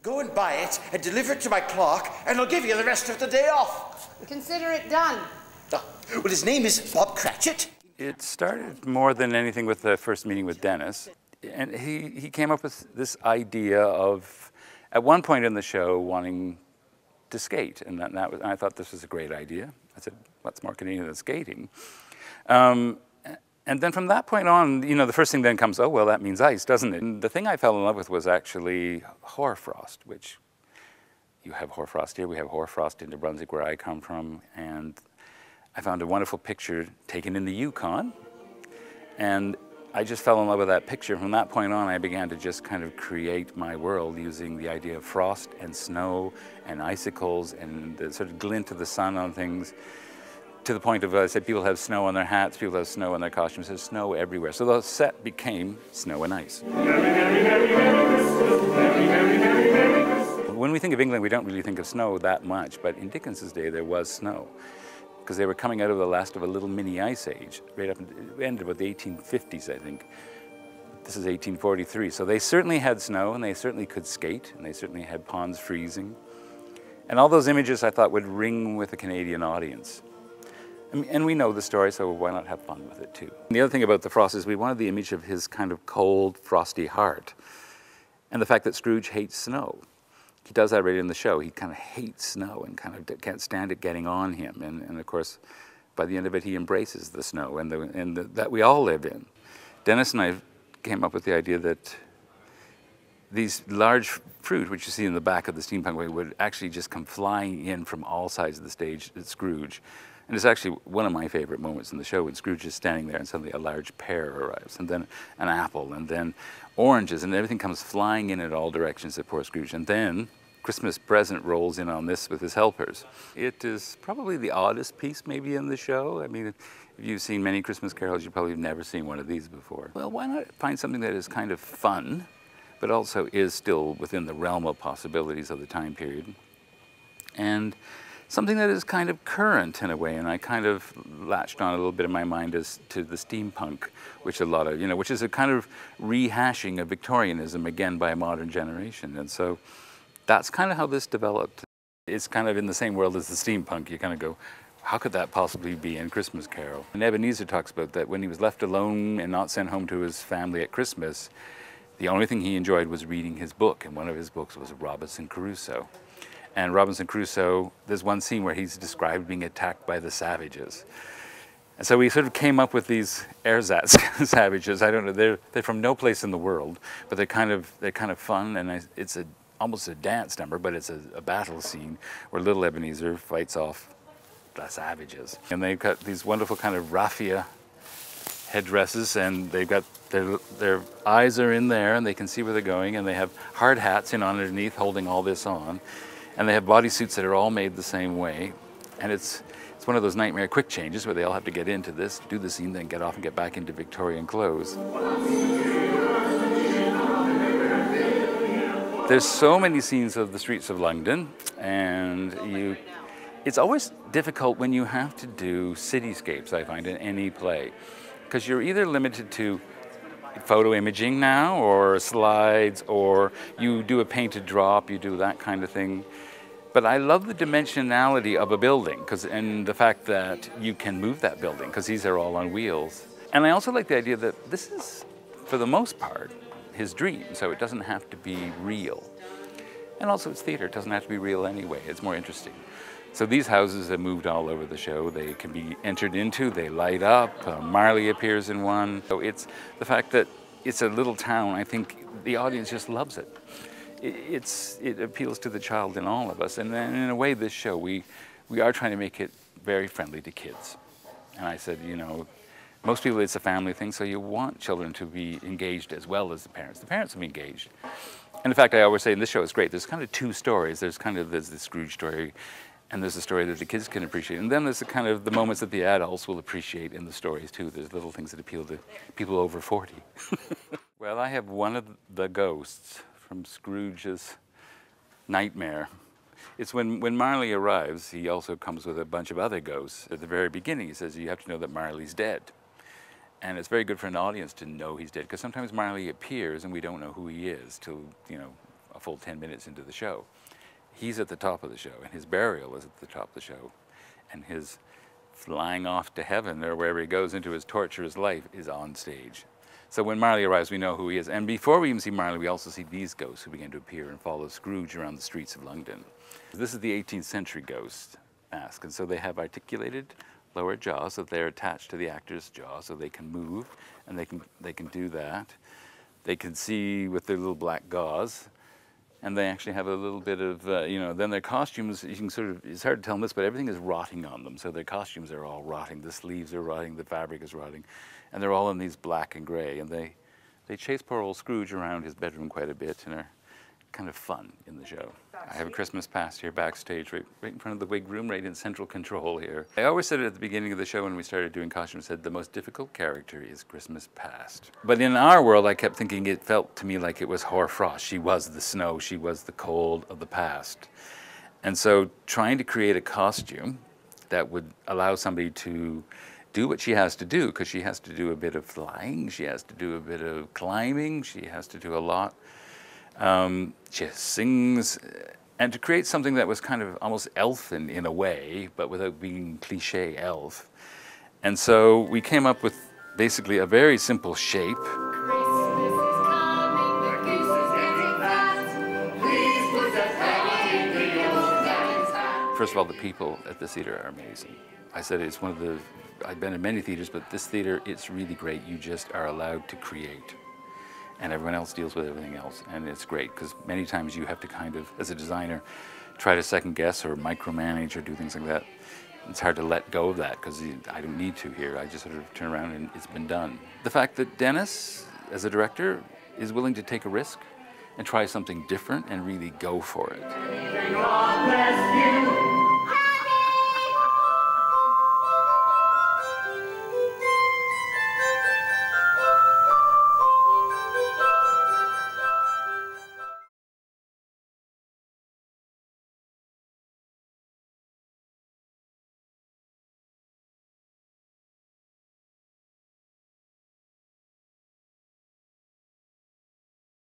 Go and buy it and deliver it to my clerk, and I'll give you the rest of the day off. Consider it done. Oh, well, his name is Bob Cratchit. It started more than anything with the first meeting with Dennis. And he came up with this idea of, at one point in the show, wanting to skate. And I thought this was a great idea. I said, what's more Canadian than skating? And then from that point on, you know, the first thing then comes, oh, well, that means ice, doesn't it? And the thing I fell in love with was actually hoarfrost, which you have hoarfrost here. We have hoarfrost in New Brunswick, where I come from. And I found a wonderful picture taken in the Yukon. And I just fell in love with that picture. From that point on, I began to just kind of create my world using the idea of frost and snow and icicles and the sort of glint of the sun on things, to the point of, I said, people have snow on their hats, people have snow on their costumes, there's snow everywhere. So the set became Snow and Ice. When we think of England, we don't really think of snow that much, but in Dickens's day, there was snow, because they were coming out of the last of a little mini ice age, right up, it ended with the 1850s, I think. This is 1843, so they certainly had snow, and they certainly could skate, and they certainly had ponds freezing. And all those images, I thought, would ring with a Canadian audience. And we know the story, so why not have fun with it too? And the other thing about the frost is we wanted the image of his kind of cold, frosty heart. And the fact that Scrooge hates snow. He does that right in the show. He kind of hates snow and kind of can't stand it getting on him. And of course, by the end of it, he embraces the snow and that we all live in. Dennis and I came up with the idea that these large fruit, which you see in the back of the steampunk way, would actually just come flying in from all sides of the stage at Scrooge. And it's actually one of my favorite moments in the show when Scrooge is standing there and suddenly a large pear arrives, and then an apple, and then oranges, and everything comes flying in all directions at poor Scrooge. And then Christmas present rolls in on this with his helpers. It is probably the oddest piece maybe in the show. I mean, if you've seen many Christmas carols, you probably have never seen one of these before. Well, why not find something that is kind of fun, but also is still within the realm of possibilities of the time period, and something that is kind of current in a way. And I kind of latched on a little bit in my mind as to the steampunk, which which is a kind of rehashing of Victorianism again by a modern generation. And so that's kind of how this developed. It's kind of in the same world as the steampunk. You kind of go, how could that possibly be in Christmas Carol? And Ebenezer talks about that when he was left alone and not sent home to his family at Christmas, the only thing he enjoyed was reading his book, and one of his books was Robinson Crusoe. And Robinson Crusoe, there's one scene where he's described being attacked by the savages. And so we sort of came up with these ersatz savages. I don't know, they're from no place in the world, but they're kind of fun, and it's almost a dance number, but it's a battle scene where little Ebenezer fights off the savages. And they've got these wonderful kind of raffia headdresses, and they've got their eyes are in there, and they can see where they're going, and they have hard hats in underneath holding all this on. And they have bodysuits that are all made the same way. And it's one of those nightmare quick changes where they all have to get into this, do the scene, then get off and get back into Victorian clothes. There's so many scenes of the streets of London, and it's always difficult when you have to do cityscapes, I find, in any play. Because you're either limited to photo imaging now, or slides, or you do a painted drop, you do that kind of thing. But I love the dimensionality of a building, and the fact that you can move that building, because these are all on wheels. And I also like the idea that this is, for the most part, his dream, so it doesn't have to be real. And also it's theater, it doesn't have to be real anyway, it's more interesting. So these houses have moved all over the show. They can be entered into, they light up, Marley appears in one. So it's the fact that it's a little town, I think the audience just loves it. It appeals to the child in all of us. And then in a way, this show, we are trying to make it very friendly to kids. And I said, you know, most people, it's a family thing, so you want children to be engaged as well as the parents. The parents will be engaged. And in fact, I always say in this show, it's great. There's kind of two stories. There's the Scrooge story, and there's a story that the kids can appreciate. And then there's the kind of the moments that the adults will appreciate in the stories too. There's little things that appeal to people over 40. Well, I have one of the ghosts from Scrooge's nightmare. It's when Marley arrives, he also comes with a bunch of other ghosts. At the very beginning, he says, you have to know that Marley's dead. And it's very good for an audience to know he's dead, because sometimes Marley appears and we don't know who he is till, you know, a full 10 minutes into the show. He's at the top of the show, and his burial is at the top of the show, and his flying off to heaven or wherever he goes into his torturous life is on stage. So when Marley arrives, we know who he is. And before we even see Marley, we also see these ghosts who begin to appear and follow Scrooge around the streets of London. This is the 18th century ghost mask, and so they have articulated lower jaws, so they're attached to the actor's jaw, so they can move, and they can do that. They can see with their little black gauze, and they actually have a little bit of, then their costumes, you can sort of, it's hard to tell them this, but everything is rotting on them. So their costumes are all rotting, the sleeves are rotting, the fabric is rotting, and they're all in these black and gray. And they chase poor old Scrooge around his bedroom quite a bit and are kind of fun in the show. I have a Christmas past here backstage, right in front of the wig room, right in central control here. I always said it at the beginning of the show when we started doing costumes, said the most difficult character is Christmas past. But in our world, I kept thinking it felt to me like it was hoarfrost. She was the snow, she was the cold of the past. And so trying to create a costume that would allow somebody to do what she has to do, because she has to do a bit of flying, she has to do a bit of climbing, she has to do a lot. She sings, and to create something that was kind of almost elfin in a way, but without being cliche elf. And so we came up with basically a very simple shape. First of all, the people at this theater are amazing. I said it's one of the, I've been in many theaters, but this theater, it's really great. You just are allowed to create. And everyone else deals with everything else. And it's great, because many times you have to kind of, as a designer, try to second guess or micromanage or do things like that. It's hard to let go of that, because I don't need to here. I just sort of turn around and it's been done. The fact that Dennis, as a director, is willing to take a risk and try something different and really go for it.